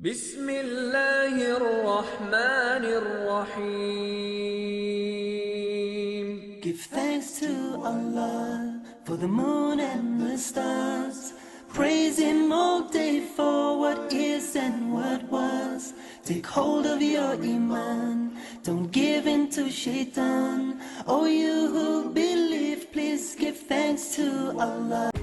Bismillahirrahmanirrahim. Give thanks to Allah for the moon and the stars. Praise Him all day for what is and what was. Take hold of your iman, don't give in to shaitan. Oh, you who believe, please give thanks to Allah.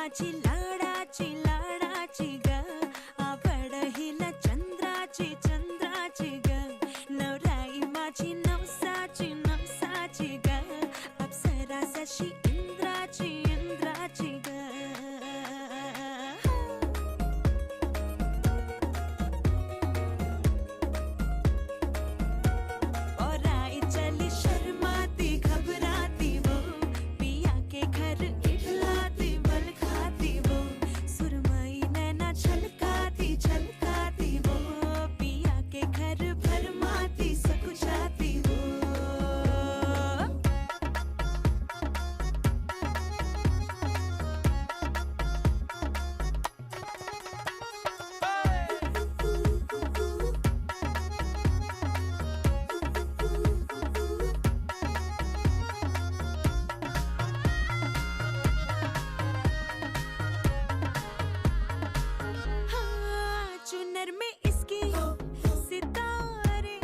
माझी लाडाची लाडाची ग आवडहिला चंद्राची चंद्राची ग नवराई माझी नवसाची नवसाची ग अप्सरा जशी इंद्राची इंद्राची ग और आई चली शर्माती घबराती वो पिया के घर इठलाती बल खाती वो सुरमई नैना छलकाती छलकाती वो पिया के घर भरमाती सकुचाती वो हाँ, चुनर में इसकी सितारे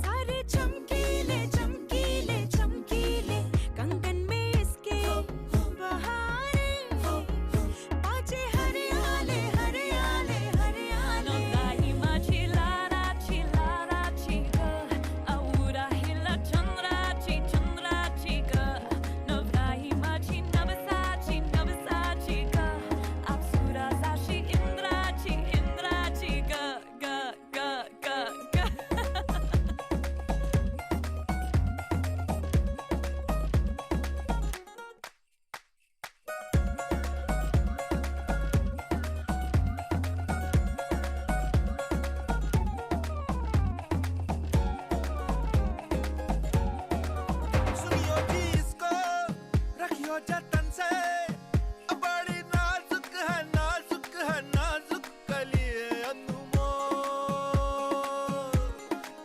सारे चमकीले चमकीले चमकीले कंगन में इसके बहारे पाचे हरियाले हरियाले हरियाले नवराई माझी लाडाची लाडाची ग आवडहिला चंद्राची चंद्राची ग नवराई माझी नवसाची नवसाची ग अप्सरा जशी इंद्राची इंद्राची ग ग ग ग ग सुनियो जी इसको रखियो जतन से बड़ी नाजुक है नाजुक कलिए अनमोल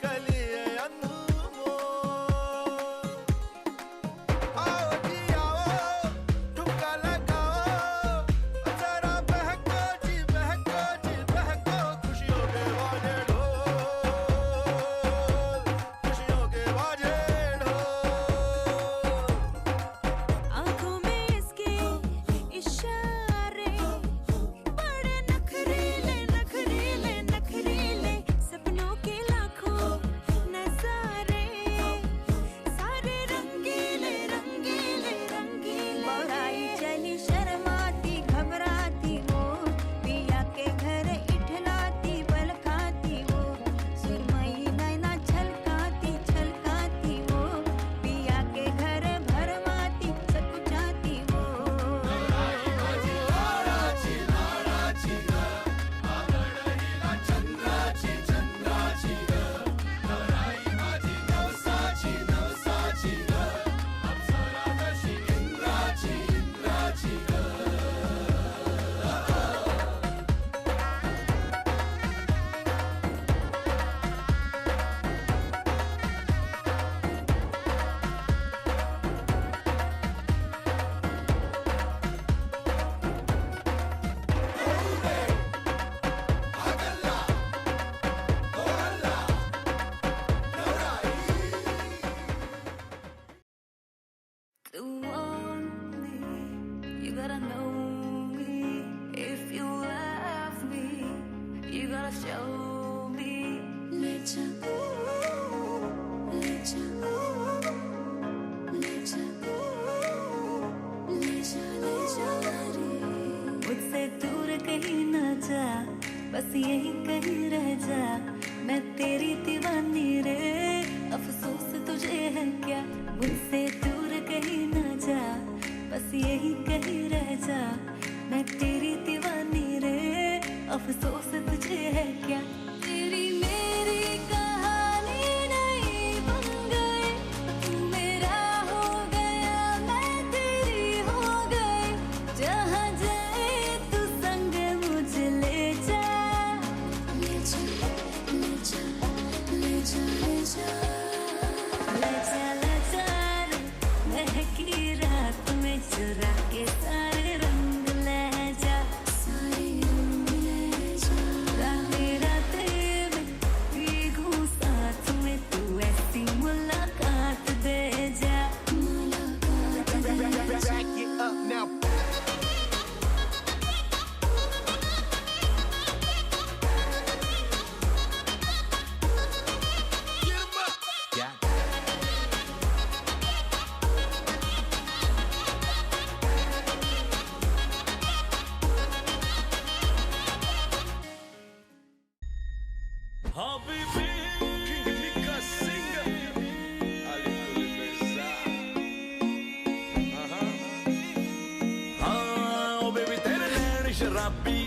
कलिए अनमोल आओ जी आओ ठुमका लगाओ जरा बहको जी बहको जी बहको खुशियों के बाजे ढोल खुशियों के बाजे ढोल आँखों में इसके इशारे बड़े नखरीले नखरीले नखरीले सपनों के लाखों नजारे सारे रंगीले रंगीले रंगीले बड़ाई चली शर्माती घबराती वो पिया के घर इठलाती बल खाती वो सुरमई नैना छलकाती छलकाती वो पिया के घर भरमाती सकुचाती वो To want me, you gotta know me. If you love me, you gotta show me. Lecha, lecha, lecha, lecha, lecha, मुझसे दूर कहीं ना जा, बस यहीं कहीं रह जा. मैं तेरी दीवानी रे, अफसोस तुझे है क्या? मुझसे दूर कहीं ना जा, बस यहीं कहीं रह जा. मैं तेरी दीवानी रे, अफसोस तुझे है क्या? तेरी मेरी कहानी नहीं बन गई, तू मेरा हो गया, मैं तेरी हो गई. जहाँ जाए तू संग मुझे ले जा. ले जा, ले जा, ले जा, ले जा. ले जा, ले जा रे, महकी रात में चुरा के सारे रंग ले जा. सारे रंग ले जा. शराबी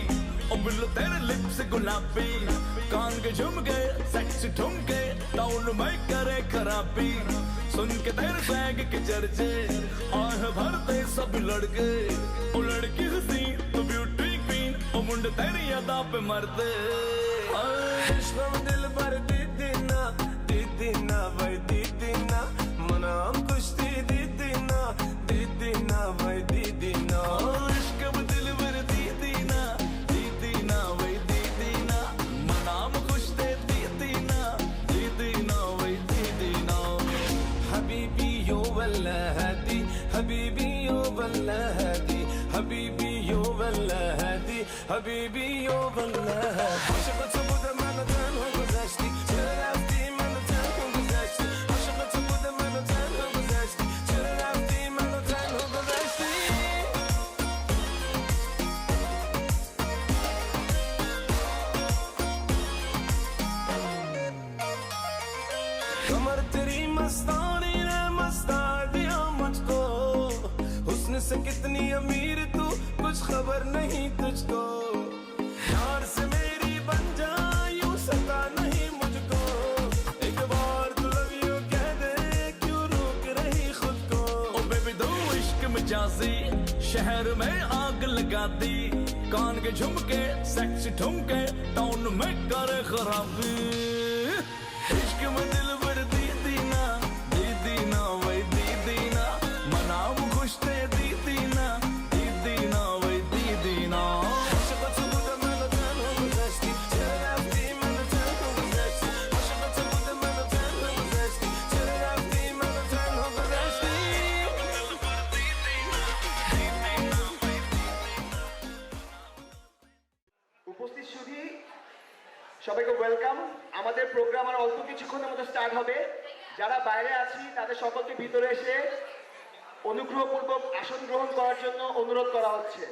ओ बिल्लो तेरे लिप्स गुलाबी कान के झुमके सेक्सी ठुमके टाउन में करे खराबी सुन के तेरे बैग के चर्चे आह भरते सब लड़के ओ लड़की हंसी तो ब्यूटी क्वीन ओ मुंडे तेरी अदा पे मरते इश्क़ दिल भर दीदी ना भाई दीदी ना मना कुछ दीदी ना भाई दीदी ना इश्क दिल भर दीदी ना भाई दीदी ना मनाम खुश दे दीदी ना भाई दीदी ना हबीबी यो वल्ला हदी हबीबी यो वल्ला हदी हबीबी यो वल्ला हदी हबीबी यो वल्ला हदी aşık bu da benden güzeldi çırafti benden güzeldi aşık bu da benden güzeldi çırafti benden güzeldi कमर तेरी मस्तानी ने मस्ता दिया मुझको हुस्न से कितनी अमीर तू कुछ खबर नहीं तुझको यार से मेरी बन जा यूं सता नहीं मुझको एक बार तू लव यू कह दे क्यों रोक रही खुद को ओ बेबी दो इश्क में जाजी शहर में आग लगा दी कान के झुमके सेक्सी ठुमके टाउन में करे खराबी इश्क में दिल भर दीदी ना भाई दीदी ना मनाम खुश थे दीदी ना भाई दीदी ना aşık bu da benden güzeldi çırafti benden güzeldi aşık bu da benden güzeldi çırafti benden güzeldi উপস্থিত সুধী সবাইকে ওয়েলকাম। আমাদের প্রোগ্রাম আর অল্প কিছুক্ষণের মধ্যে স্টার্ট হবে। যারা বাইরে আছি তাদের সকলকে ভিতরে এসে অনুগ্রহপূর্বক আসন গ্রহণ করার জন্য অনুরোধ করা হচ্ছে।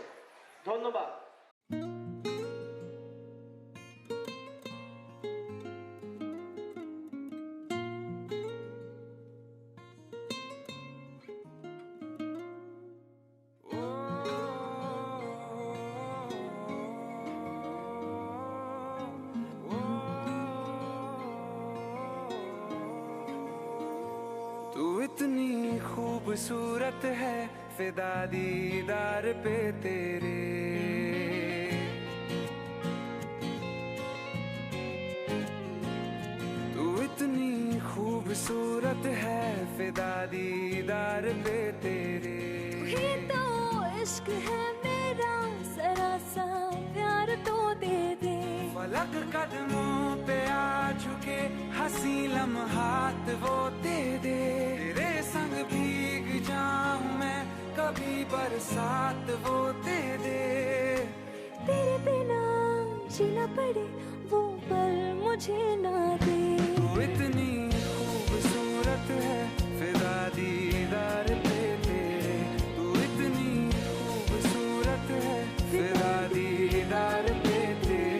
ধন্যবাদ। तू इतनी खूबसूरत है फिदा दीदार पे तेरे तू इतनी खूबसूरत है फिदा दीदार पे तेरे ये तो इश्क है मेरा जरा सा प्यार तो दे दे फलक कदमों पे आ झुके हंसी लम्हात वो दे दे तेरे संग भीग जाऊं मैं कभी बरसात वो दे दे तेरे बिना जीना पड़े वो पल मुझे ना दे तू इतनी खूबसूरत है फिदा दीदार पे तेरे तू इतनी खूबसूरत है फिदा दीदार पे तेरे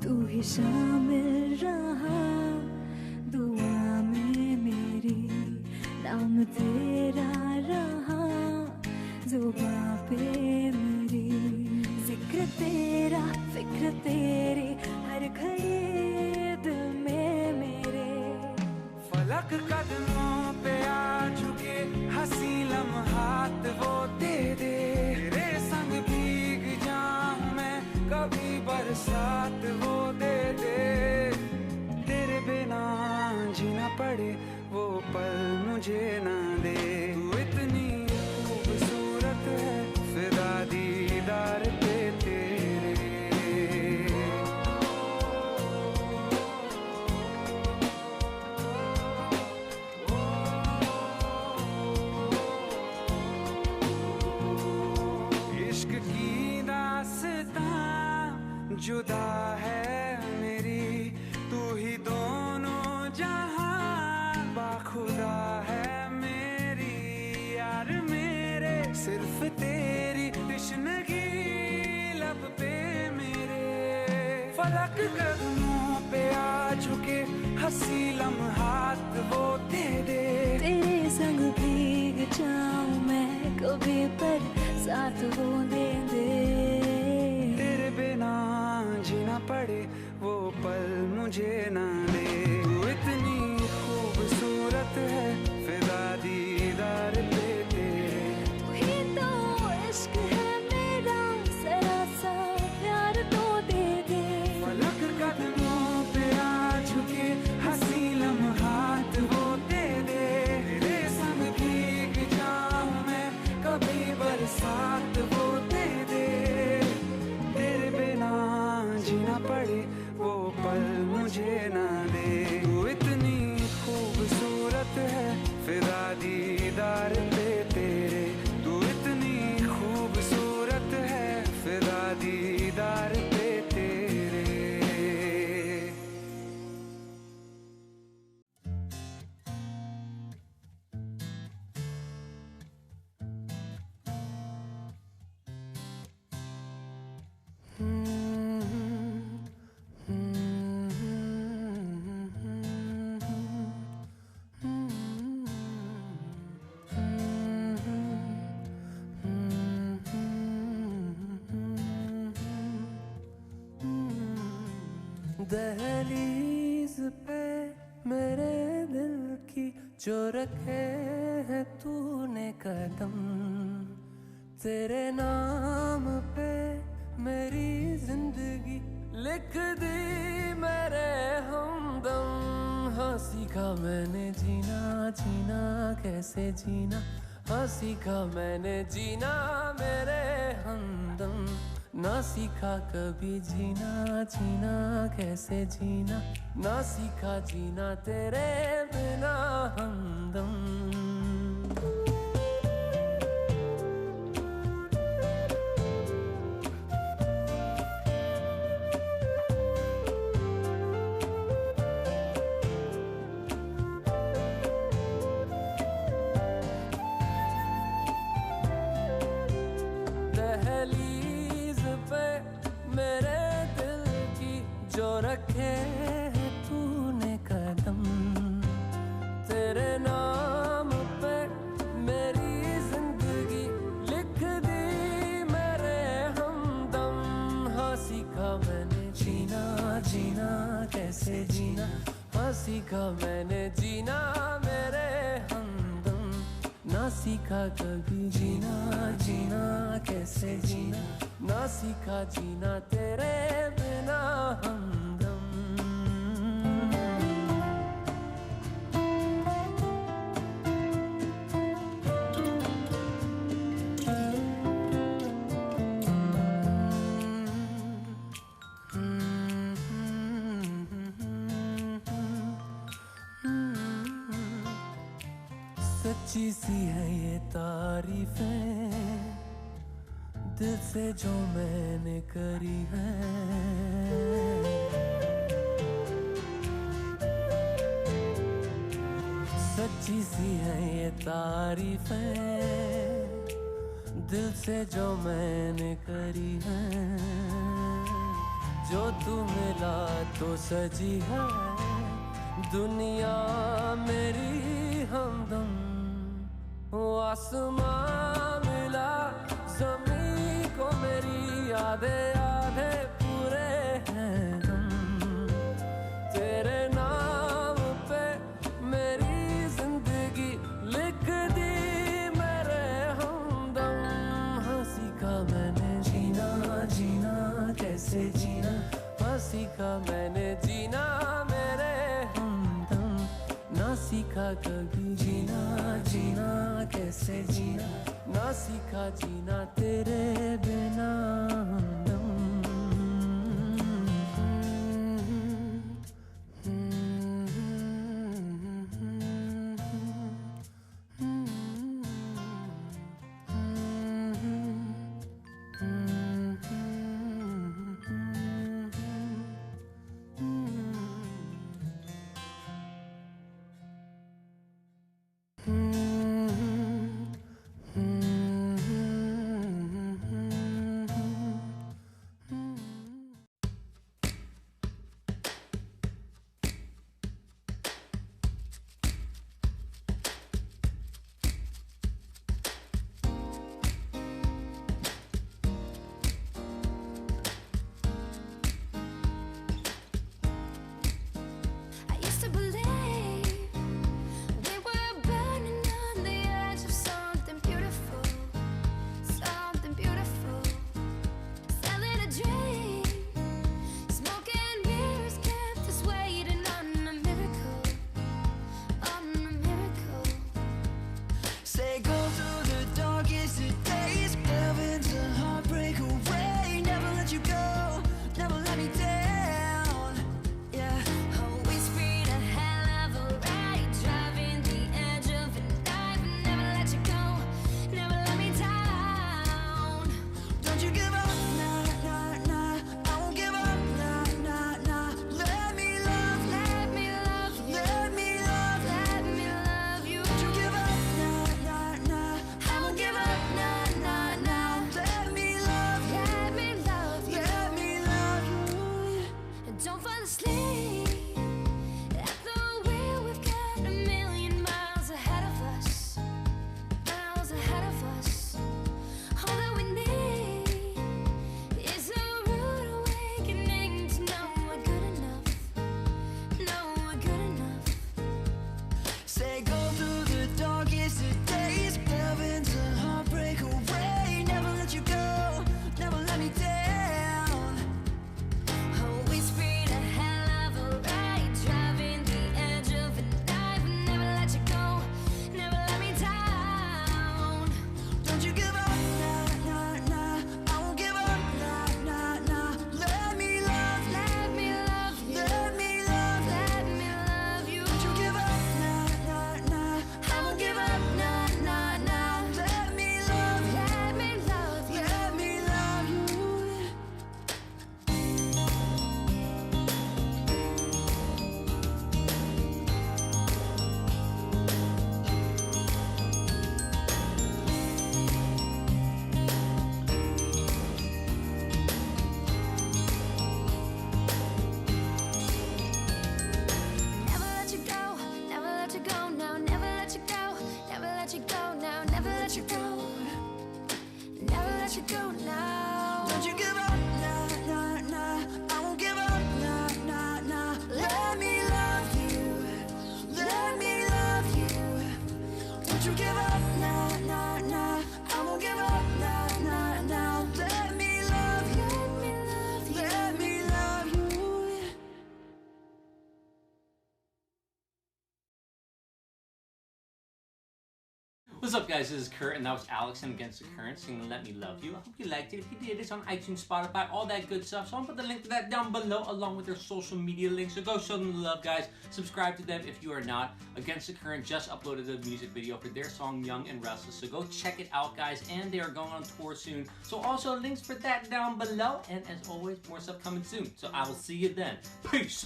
तू ही शामिल रहा दुआ में मेरी नाम तेरा रहा जुबां पे मेरी जिक्र तेरा फिक्र तेरी हर घड़ी दिल में मेरे फलक कदमों पे आ झुके हंसी लम्हात वो दे दे तेरे संग भीग जाऊं मैं कभी बरसात वो दे दे तेरे बिना जीना पड़े वो पल मुझे ना दे तू इतनी खूबसूरत है फिदा दीदार पे तेरे इश्क की दास्तां जुदा है मेरी तू ही दोनों जहां बाखुदा है मेरी यार मेरे सिर्फ फलक कदमों पे आ झुके हंसी लम्हात वो दे दे। तेरे संग भीग जाऊं मैं कभी पर साथ वो दे दे। तेरे बिना जीना पड़े वो पल मुझे ना दे। तू इतनी खूबसूरत है फिदा दीदार पे तेरे। तू ही तो इश्क है मेरा जरा सा प्यार तो दे दे। फलक कदमों पे आ झुके हंसी लम्हात वो दे दे। तेरे संग भीग जाऊं मैं कभी बरसात वो दे दे। तेरे बिना जीना पड़े वो पल मुझे ना दे। तू इतनी खूबसूरत है फिदा दीदार पे तेरे। तू इतनी खूबसूरत है फिदा दीदार पे तेरे। दहलीज पे मेरे दिल की जो रखे है तूने कदम। तेरे नाम पे मेरी जिंदगी लिख दी मेरे हमदम। हाँ सीखा मैंने जीना जीना कैसे जीना। हाँ सीखा मैंने जीना मेरे हमदम। ना सीखा कभी जीना जीना कैसे जीना। ना सीखा जीना तेरे बिना हमदम। दहलीज पे मेरे दिल की जो रखे है तूने कदम। तेरे नाम पे मेरी जिंदगी लिख दी मेरे हमदम। हाँ सीखा मैंने जीना जीना कैसे जीना। हाँ सीखा मैंने जीना मेरे हमदम। ना सीखा कभी जीना जीना कैसे जीना। ना सीखा जीना तेरे बिना हमदम। सच्ची सी है ये तारीफें दिल से जो मैंने करी है। सच्ची सी है ये तारीफें दिल से जो मैंने करी है। जो तू मिला तो सजी है दुनिया मेरी हमदम। वो आसमां मिला ज़मीं को मेरी आधे आधे पूरे हैं हम। तेरे नाम पे मेरी जिंदगी लिख दी मेरे हमदम। हाँ सीखा मैंने जीना जीना कैसे जीना। हाँ सीखा मैंने जीना मेरे हमदम। ना सीखा कभी जीना जीना कैसे जीना। ना सीखा जीना तेरे बिना हमदम। Say go through the darkest of days, delve into heartbreak away. Never let you go, never let me down. Yeah. Oh, it's been a hell of a ride, driving the edge of a knife. Never let you go, never let me down. Don't you give up, nah, nah, nah. I won't give up, nah, nah, nah. Let me love, Let me love you, let me love. let me love you. Don't you give up, nah, nah, nah. I won't give up, nah, nah, nah. Let me love, Let me love you. let me love you. Don't fall asleep at the wheel. We've got a million miles ahead of us. Miles ahead of us. All that we need is a rude awakening to know we're good enough. Know we're good enough. Say go through the darkest of days, delve into heartbreak away. Never let you go, never let me down. Oh, it's been a hell of a ride, driving the edge of a knife. Never let you go, never let me down. Don't you give up, nah, nah, nah. I won't give up, nah, nah, nah. Let me love, Let me love you. let me love. Let me love you. Don't you give up, nah, nah, nah. I won't give up, nah, nah, nah. Let me love, Let me love you. let me love you. Never let you go, never let you go now. Never let you go, never let you go now. Never let you go, never let you go now. Don't you give up, nah, nah, nah. I won't give up, nah, nah, nah. Let me love you, let me love you. Don't you give up, nah, nah, nah. I won't give up, nah, nah, nah. Let me love you, let me love you. What's up, guys? This is Kurt, and that was Alex and Against the Current singing Let Me Love You. I hope you liked it. If you did, it's on iTunes, Spotify, all that good stuff. So I'm going to put the link to that down below, along with their social media links. So go show them the love, guys. Subscribe to them if you are not. Against the Current just uploaded a music video for their song Young and Restless. So go check it out, guys. And they are going on tour soon. So also links for that down below. And as always, more stuff coming soon. So I will see you then. Peace.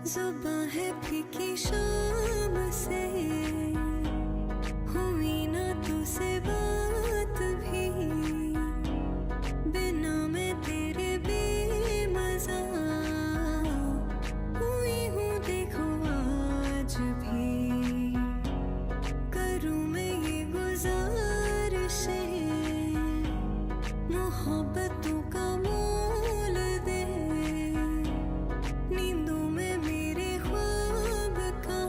जुबां है फीकी शाम से, हुई ना तुझसे बात भी, बिना मैं तेरे बेमज़ा हुई हूँ देखो आज भी। करूँ मैं ये गुज़ारिशें, मोहब्बतों का मोल दे, नींदों में मेरे ख्वाब का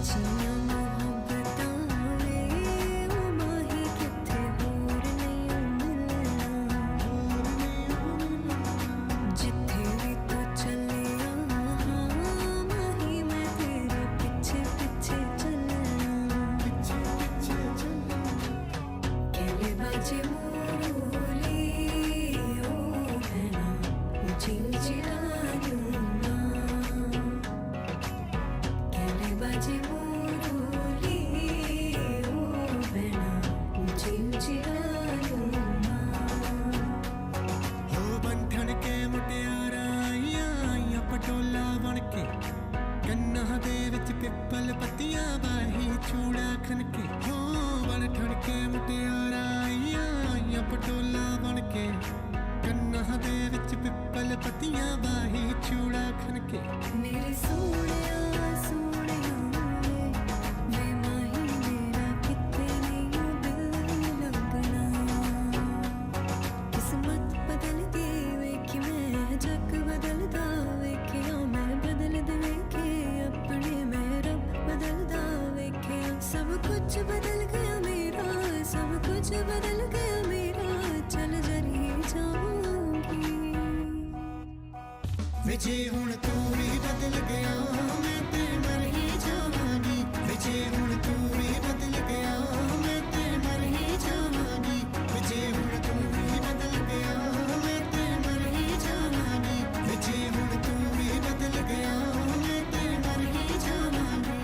सच्चियां मोहब्बतां वे ओ माही किथे होर नहीं मिलना जिथे भी तू चलिया हाँ माही मैं तेरे पीछे पीछे चलना कहले बाजे मोरली ओ बहना चिल चिलायूं ना कहले बाजे मोरली ओ बहना चिल चिलायूं ना हो बंठन के मुटियारा आईयां पटोला बन के गन्ना दे विच पिपल पत्तियां बाही चूड़ा खनके हो बंठन के मुटियारा आईयां पटोला बन के गन्ना दे विच पिपल पत्तियां बाही चूड़ा खनके मेरे सोहणिया सोहणिया वे माही मेरा किते नहीं दिल लगना किस्मत बदलदी वेखी मैं जग बदलदा वेखिया मैं बदल दे वेखे अपने मैं रब बदलदा वेखे सब कुछ बदल गया मेरा सब कुछ बदल गया मेरा चल जरी जाऊंगी विजे हुण तू भी बदल गया मैं ते मर ही जावांगी विजे हुण तू भी बदल गया मैं ते मर ही जावांगी विजे हुण तू भी बदल गया मैं ते मर ही जावांगी विजे हुण तू भी बदल गया मैं ते मर ही जावांगी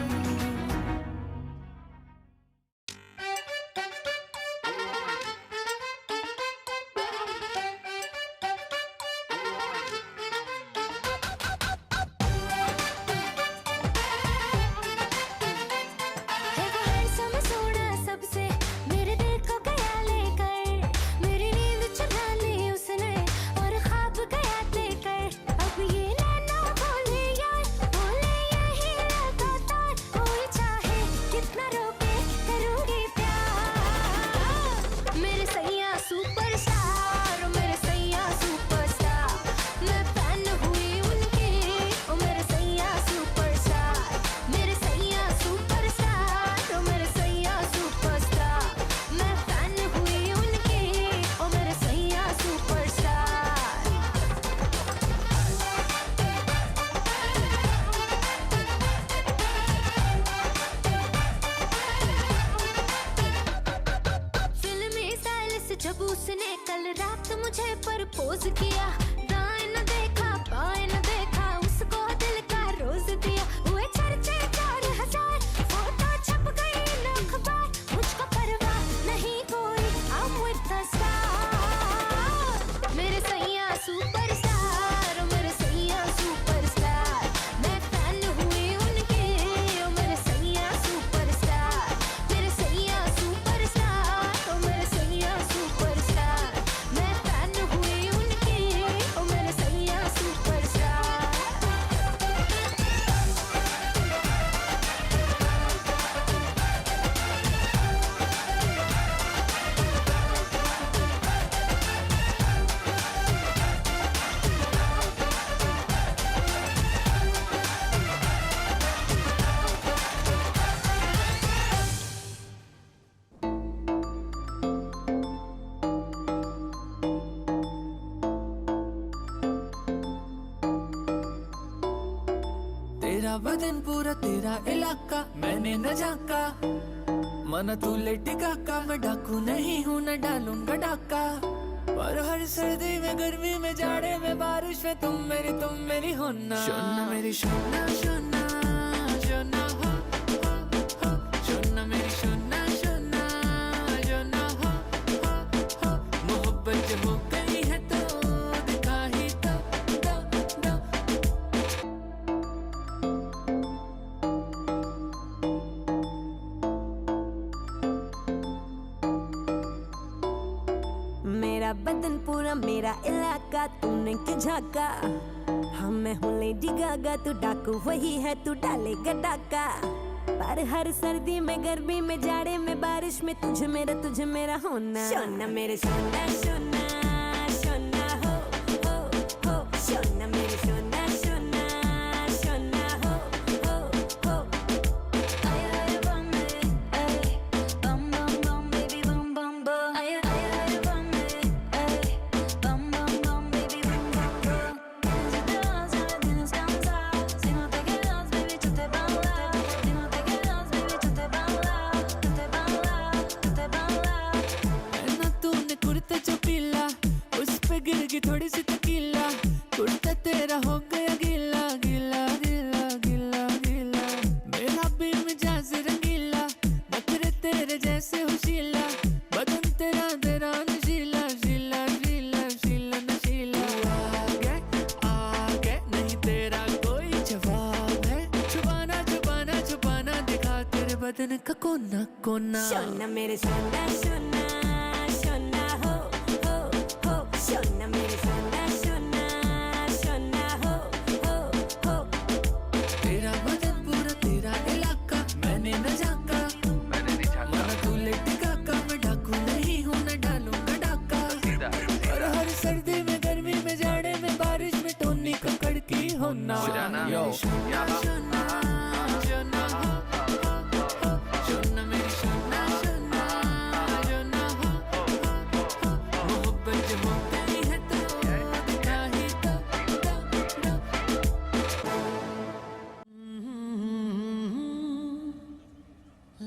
है वो हर समय सोना सबसे मेरे दिल को गया लेकर मेरी नींद चुरा ली उसने और ख्वाब गया लेकर अब ये नैना बोले यार बोले यही लगातार कोई चाहे कितना रोके करूंगी प्यार मेरे सैया सुपरस्टार मेरे सैया सुपरस्टार मैं फैन हुई उनकी ओ मेरे सैया सुपरस्टार मेरे सैया सुपरस्टार ओ मेरे सैया सुपरस्टार मैं फैन हुई उनकी ओ मेरे सैया सुपरस्टार फिल्मी स्टाइल से जब उसने कल रात मुझे प्रपोज किया दाएं न देखा बाएं न देखा उसको दिल का रोज दिया हुए चर्चे 4000 फोटो छप गई इन अखबार मुझको परवाह नहीं कोई I'm with the star मेरे सैया सुपरस्टार मेरे सैया सुपरस्टार मैं फैन हुई उनकी ओ मेरे सैया सुपरस्टार मेरे सैया सुपरस्टार ओ मेरे सैया सुपरस्टार मैं फैन हुई उनकी ओ मेरे सैया सुपरस्टार तेरा बदन पूरा तेरा इलाका मैंने न झांका मना तू लेटी काका मैं डाकू नहीं हूँ न डालूंगा डाका पर हर सर्दी में गर्मी में जाड़े में बारिश में तुम मेरी होना शोना मेरी शोना शोना शोना हो शोना मेरी शोना शोना शोना हो मोहब्बत हो गई है तो दिखा ही दो मेरा बदन पूरा मेरा इलाका तूने क्यों झाका हम मैं हूँ लेडी गागा तू डाकू वही है तू डालेगा डाका पर हर सर्दी में गर्मी में जाड़े में बारिश में तुझे मेरा होना शोना मेरे शोना शोना शोना हो शोना मेरे शोना शोना शोना हो थोड़ी सी तकीला, कुर्ता तेरा हो गया गीला गीला गीला गीला गीला। मेरा भी मिजाज रंगीला, नखरे तेरे जैसे होशीला, बदन तेरा तेरा नशीला शीला शीला शीला नशीला। आगे नहीं तेरा कोई जवाब है, छुपाना छुपाना छुपाना दिखा तेरे बदन का कोना कोना। सोना मेरे सोना सोना सोना हो सोना मेरे सोना सोना सोना हो तेरा बदन पूरा तेरा इलाका मैंने न झांका, माना तू लेटी काका, मैं डाकू नहीं हूँ न डालूंगा डाका। और हर सर्दी में गर्मी में जाड़े में बारिश में टोनी ककड़ की होना। यो सोना सोना सोना हो सोना मेरी सोना सोना सोना हो। मोहब्बत हो गई है तो दिखा ही दो।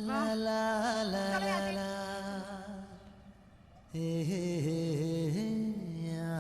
La la la la la, hey hey hey hey, yeah.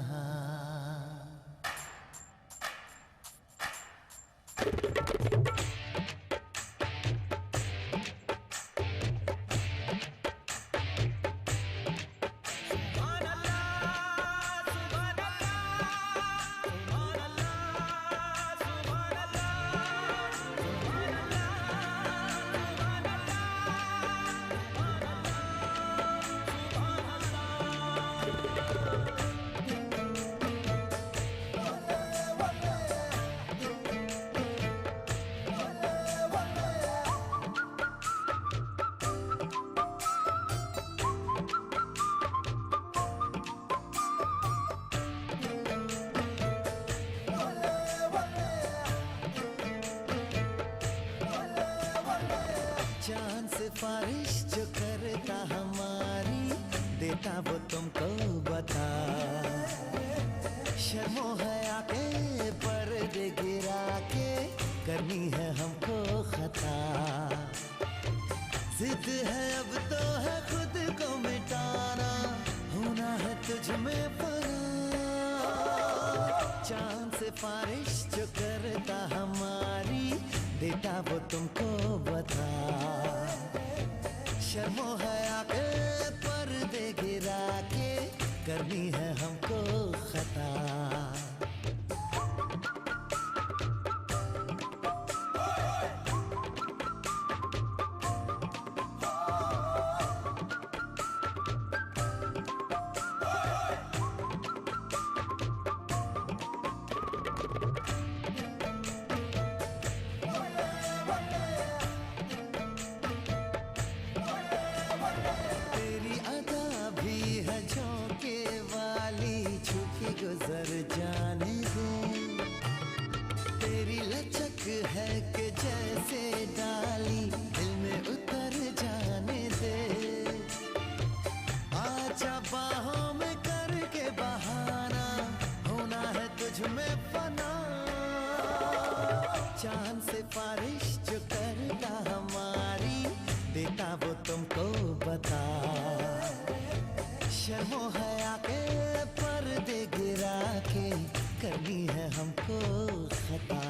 चांद सिफारिश जो करता हमारी, देता वो तुमको बता। शर्मो हया के पर्दे गिरा के करनी है हमको खता। जिद है अब तो है खुद को मिटाना, होना है तुझ में फना। चांद सिफारिश जो करता हमारी, देता वो तुमको बता। शर्मो हया के पर्दे गिरा के करनी है हमको खता। तेरी अदा भी है झोंके वाली, छुपी गुजर जाने दे। तेरी लचक है कि जैसे डाली, दिल में उतर जाने दे। आजा बाहों में करके बहाना, होना है तुझ में फना। चांद से बारिश जो करता हमारी, देता वो तुमको बता। शर्मो हया के पर्दे गिरा के करनी है हमको खता।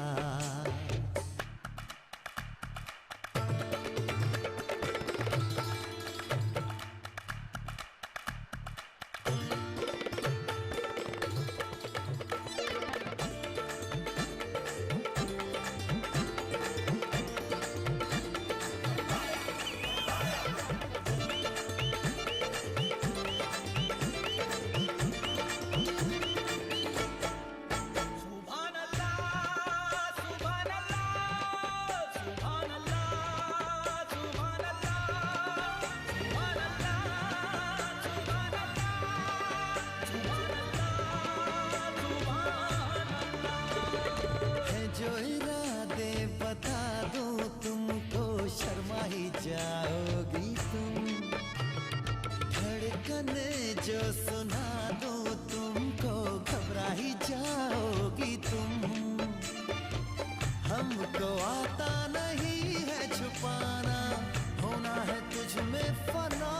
जो इरादे बता दूं तुमको, शर्मा ही जाओगी तुम। धड़कने जो सुना दूं तुमको, घबरा ही जाओगी तुम। हमको आता नहीं है छुपाना, होना है तुझ में फना।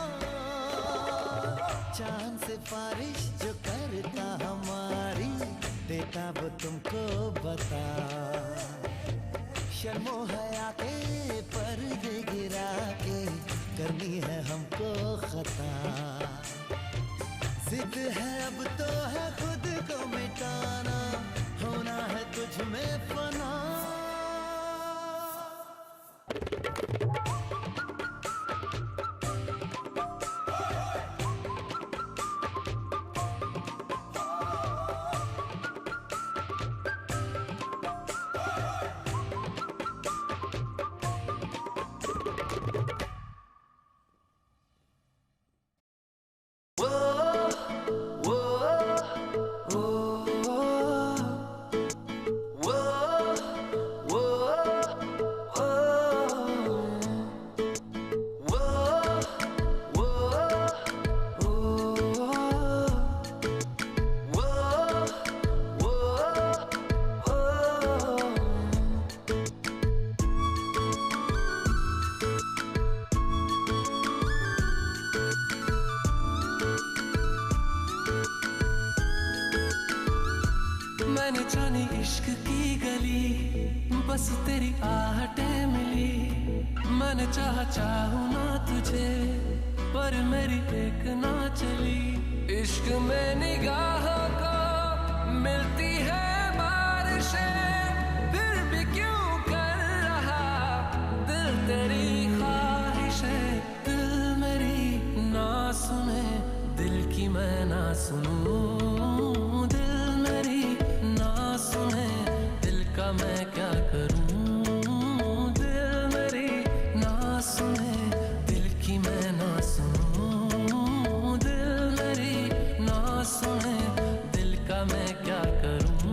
चांद से बारिश जो करता हमारी, लगता वो तुमको बता। शर्मो हया के पर्दे गिरा के करनी है हमको खता। जिद है अब तो है खुद को मिटाना, होना है तुझ में फना। मैंने जानी इश्क की गली, बस तेरी आहटें मिली। मैंने चाहूँ ना तुझे, पर मेरी एक ना चली। इश्क में निगाहों को मिलती है बारिशें, फिर भी क्यों कर रहा दिल तेरी ख्वाहिशें। दिल मेरी ना सुने, दिल की मैं ना सुनूं। सुने दिल का मैं क्या करूं। दिल मेरी ना सुने, दिल की मैं ना सुनूं। दिल मेरी ना सुने, दिल का मैं क्या करूं।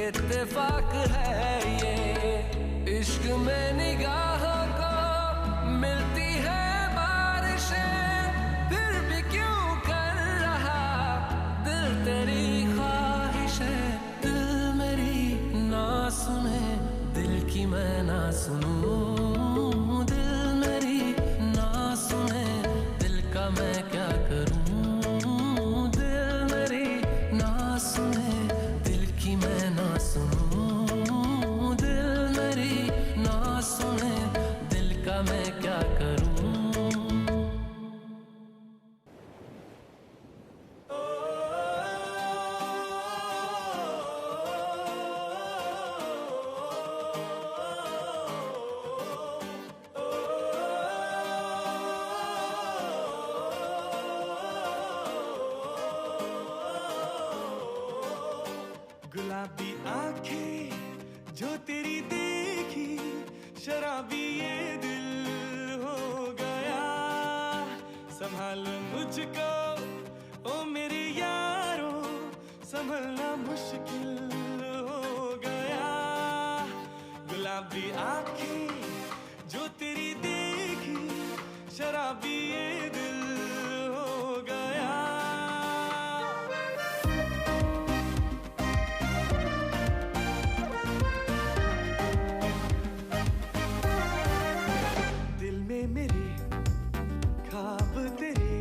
इत्तेफाक है ये, इश्क में निगाहों को मिलती है बारिशें, फिर भी क्यों कर रहा दिल तेरी ख्वाहिशें। दिल मेरी ना सुने, दिल की मैं ना सुनूं। दिल मेरी ना सुने, दिल का मैं क्या करूं। दिल मेरी ना सुने, दिल की मैं ना सुनूं। दिल मेरी ना सुने, दिल का मैं क्या करूं। गुलाबी आंखें जो तेरी देखी, शराबी संभलना मुश्किल हो गया। गुलाबी आंखें जो तेरी देखी, शराबी ये दिल हो गया। दिल में मेरे ख्वाब तेरे,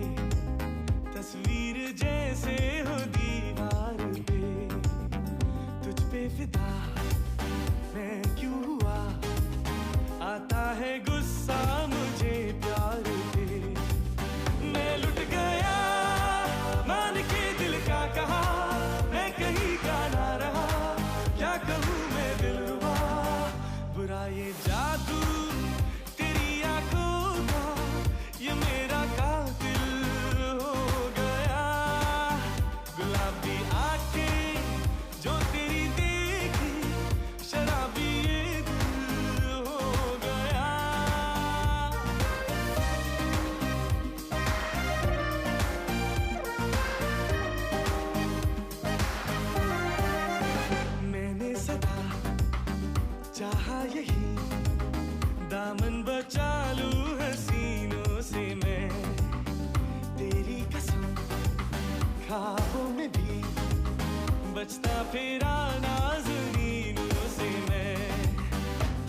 तस्वीर जैसे हो दीवार पे। तुझ पे फिदा मैं क्यों हुआ, आता है गुस्सा मुझे प्यार पे। मैं लुट गया मान के दिल का कहा, मैं कहीं का ना रहा, क्या कहूँ मैं दिलरुबा। बुरा ये जादू तेरी आंखों का, ये मेरा कातिल हो गया। गुलाबी आंखें जो तेरी देखी, शराबी ये दिल हो गया। मैंने सदा चाहा यही, दामन बचा लूं हसीनों से मैं। तेरी कसम ख्वाबों में भी, बचता फिरा नाज़नीनों से मैं।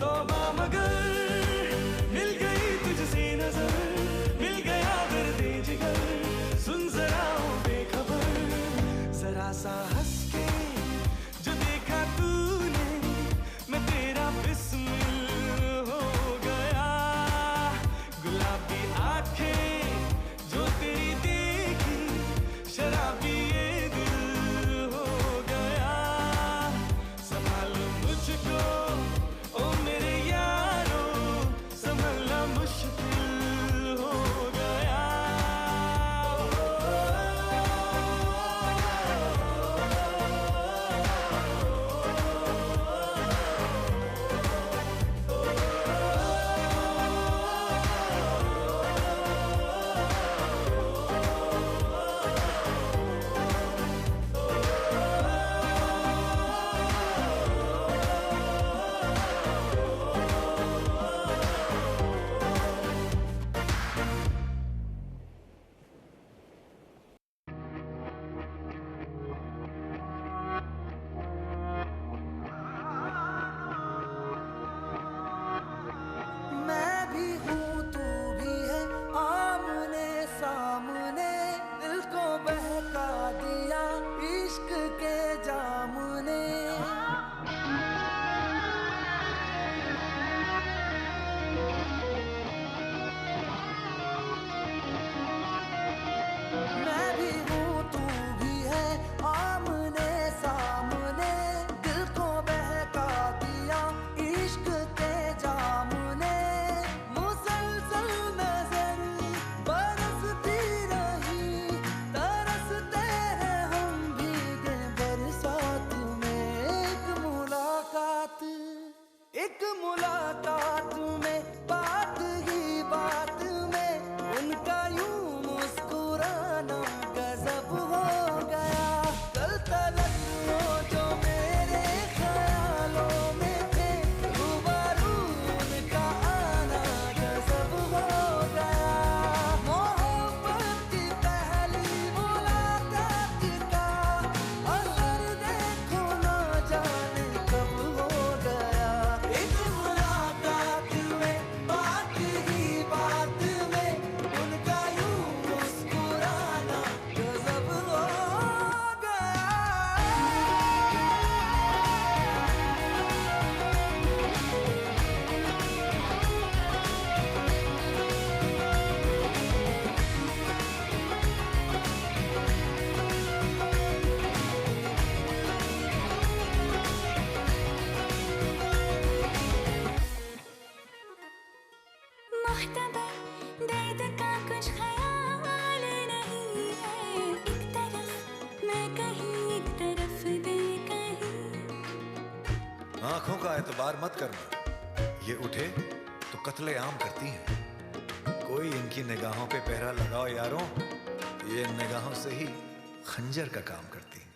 तौबा मगर मिल गई तुझसे नजर, मिल गया दर्दे जिगर, सुन जरा ओ बेखबर। जरा सा हंस के जो देखा तूने, मैं तेरा बिस्मिल हो गया। गुलाबी आंखें जो तेरी देखी, शराबी ये दिल हो गया। संभालो मुझको ओ मेरे यारो, संभलना मुश्किल हो गया। मैं भी हूँ तू भी है, आमने सामने दिल को बहका दिया इश्क के जाम ने। मैं भी हूँ तू भी है, आमने सामने दिल को बहका दिया इश्क के जाम ने। मुसलसल नजर बरसती रही, तरसते हैं हम भीगे बरसात में। एक मुलाकात में बात ही बात में उनका यूं मुस्कुराना गजब हो गया। कल तलक वो जो मेरे ख्यालों में थे, रूबरू उनका आना गजब हो गया। मोहब्बत की पहली मुलाकात का असर देखो ना जाने कब हो गया। एक मुलाकात में बात ही बात में उनका यूं मुस्कुराना गजब हो गया। मुख्तबर दर्द का कुछ ख्याल नहीं है, एक तरफ मैं कहीं एक तरफ दिल कहीं। आंखों का एतबार मत करना, ये उठे तो कत्ले आम करती हैं। कोई इनकी निगाहों पे पहरा लगाओ यारों, ये इन निगाहों से ही खंजर का काम करती हैं।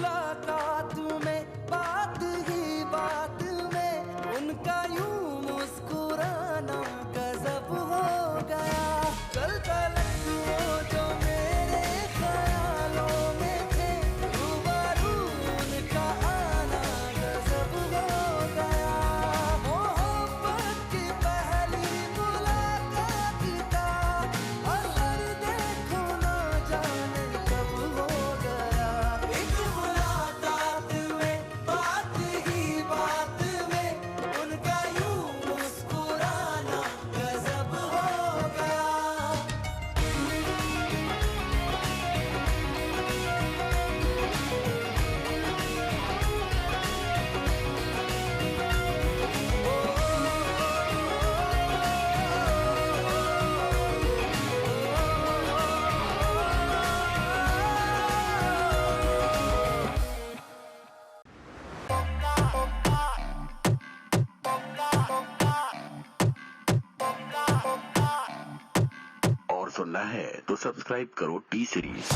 मुलाकात में बात ही बात में उनका यूं मुस्कुराना गजब हो गया। कल तलक वो जो मेरे ख्यालों में थे रूबरू उनका आना गजब हो गया। मोहब्बत की पहली मुलाकात का असर देखो ना जाने कब हो गया। एक मुलाकात में बात ही बात में उनका यूं मुस्कुराना गजब हो गया। और सुनना है तो सब्सक्राइब करो टी सीरीज।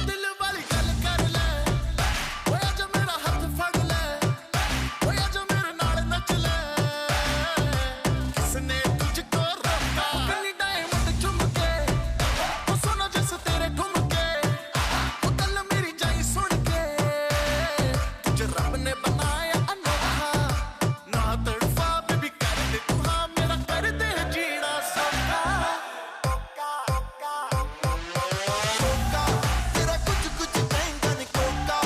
दिल वाली गल कर ले ओए जो मेरा हाथ फड़ ले ओए जो मेरे नाल नच ले किसने तुझको रोका कली डायमंड चुमके ओ सुनो जैसे तेरे ठुमके ओ गल मेरी जाई सुन के तुझे रब ने बनाया अनोखा ना तड़फा बेबी कर दे तू हाँ मेरा कर दे जीना सौखा तेरा कुछ कुछ कहेंगा नहीं कोका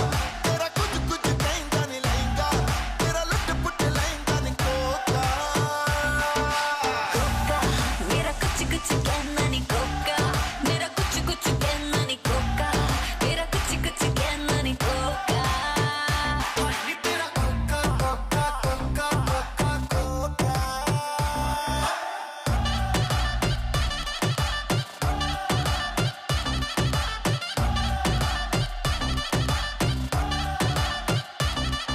तेरा कुछ कुछ कहेंगा नहीं लहंगा तेरा लुट पुट लहंगा नहीं कोका मेरा कुछ कुछ कहना नहीं कोका मेरा कुछ कुछ कहना नहीं कोका मेरा कुछ कुछ कहना नहीं कोका ये तेरा Coca Coca Coca Coca Coca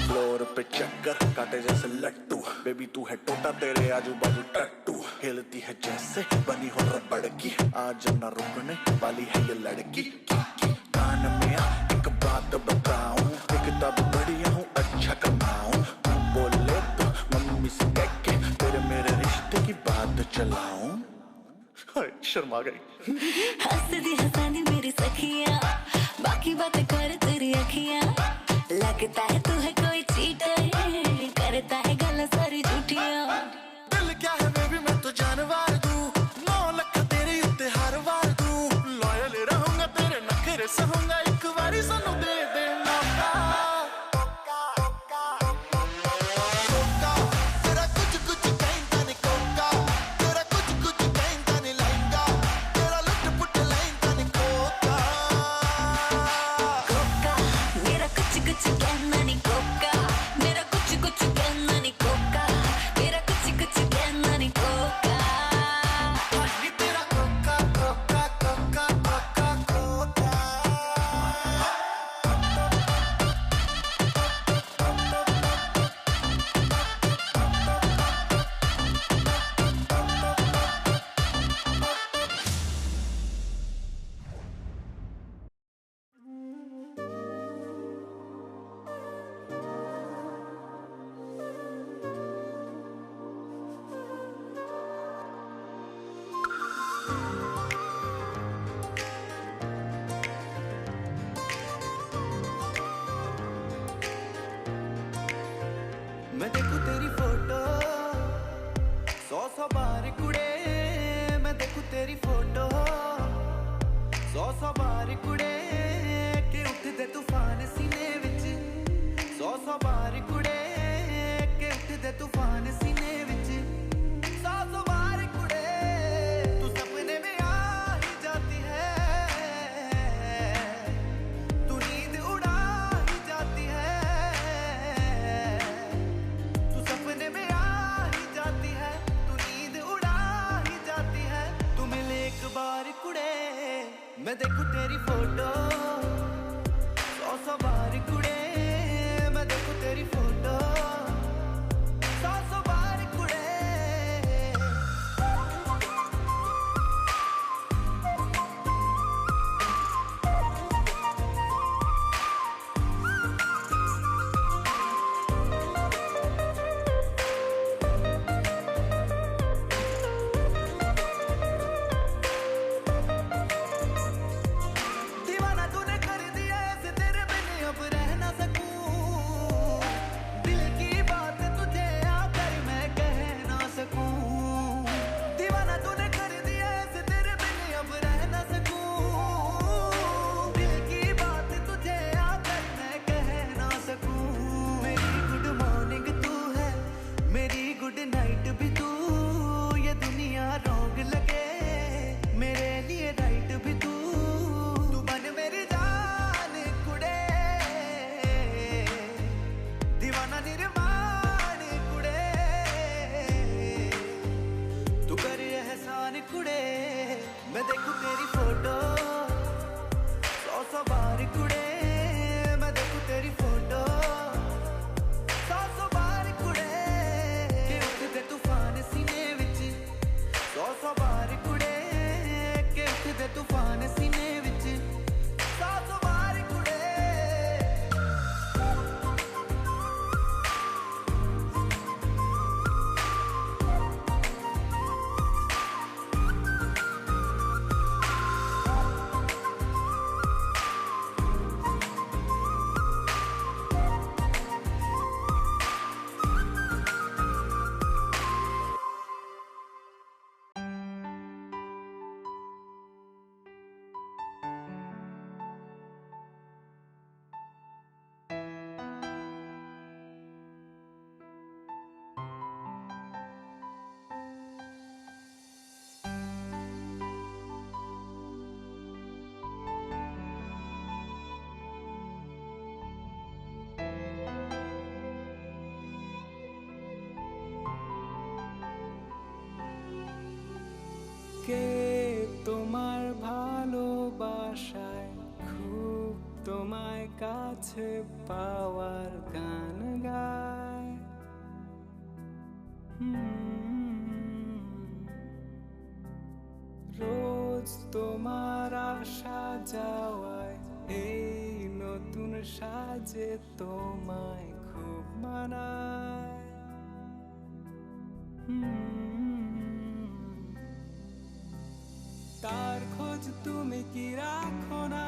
floor पे चक्कर काटे जैसे लट्टू बेबी तू है टोटा तेरे आजू बाजू टट्टू हिलती है जैसे बनी हो रबड़ की आज न रुकने वाली है ये लड़की कान में आ एक बात बताऊं एक तब बढ़िया हूँ अच्छा कमाऊं तू बोले तो मम्मी से कह के तेरे मेरे रिश्ते की बात चलाऊं हाय, शर्मा गई हंसदी हंसानी मेरी सखियां बाकी बातें कर तेरी अखियां लगता है तू है कोई चीटर करता है गल्ला सारी झूठियां दिल क्या है बेबी मैं तो जानवर दूं 9 लाख तेरे उत्ते हर वार दूं लॉयल रहूंगा तेरे नखरे सहूंगा एक बारी सानू दे दे मौका तेरा कुछ कुछ कहेंगा नहीं कोका तेरा कुछ कुछ कहेंगा नहीं लहंगा तेरा लुट पुट लहंगा नहीं कोका कोका मेरा कुछ कुछ कहना नहीं कोका मेरा कुछ कुछ कहना नहीं कोका मेरा कुछ कुछ कहना नहीं कोका ये तेरा Coca Coca Coca Coca Coca मैं देखूं तेरी फोटो 100 बार कुड़े मैं देखूं तेरी फोटो 100 बार कुड़े के उठदे तूफान सीने विच 100 बार कुड़े के उठदे तूफान सीने विच 100 बार कुड़े तू सपने में आ ही जाती है तू नींद उड़ा ही जाती है तू सपने में आ ही जाती है तू नींद उड़ा ही जाती है तू मिले एक बार कुड़े मैं देखूं तेरी फोटो 100 बार कुड़े मैं देखूं तेरी फोटो 100 बार कुड़े কাছে পাওয়ার গান গায়। রোজ তোমার আসা যাওয়ায় এই নতুন সাজে তোমায় খুব মানায়। তার খোঁজ তুমি কি রাখো না,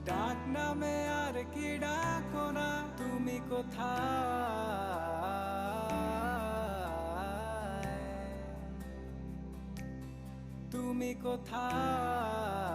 ডাক নামে আর কি ডাকো না, তুমি কোথায়, তুমি কোথায়।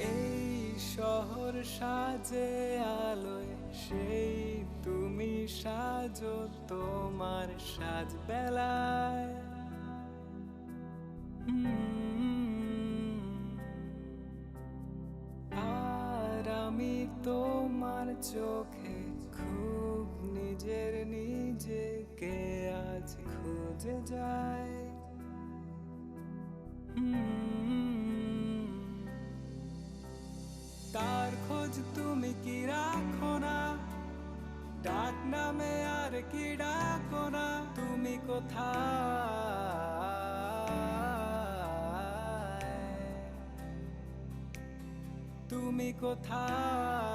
এই শহর সাজে আলোয় সেই তুমি সাজো তোমার সাজ বেলায়। আর আমি তোমার চোখে খুব নিজের নিজেকে আজ খুঁজে যাই। তার খোঁজ তুমি কি রাখো না, ডাক নামে আর কি ডাকো না, তুমি কোথায়, তুমি কোথায়।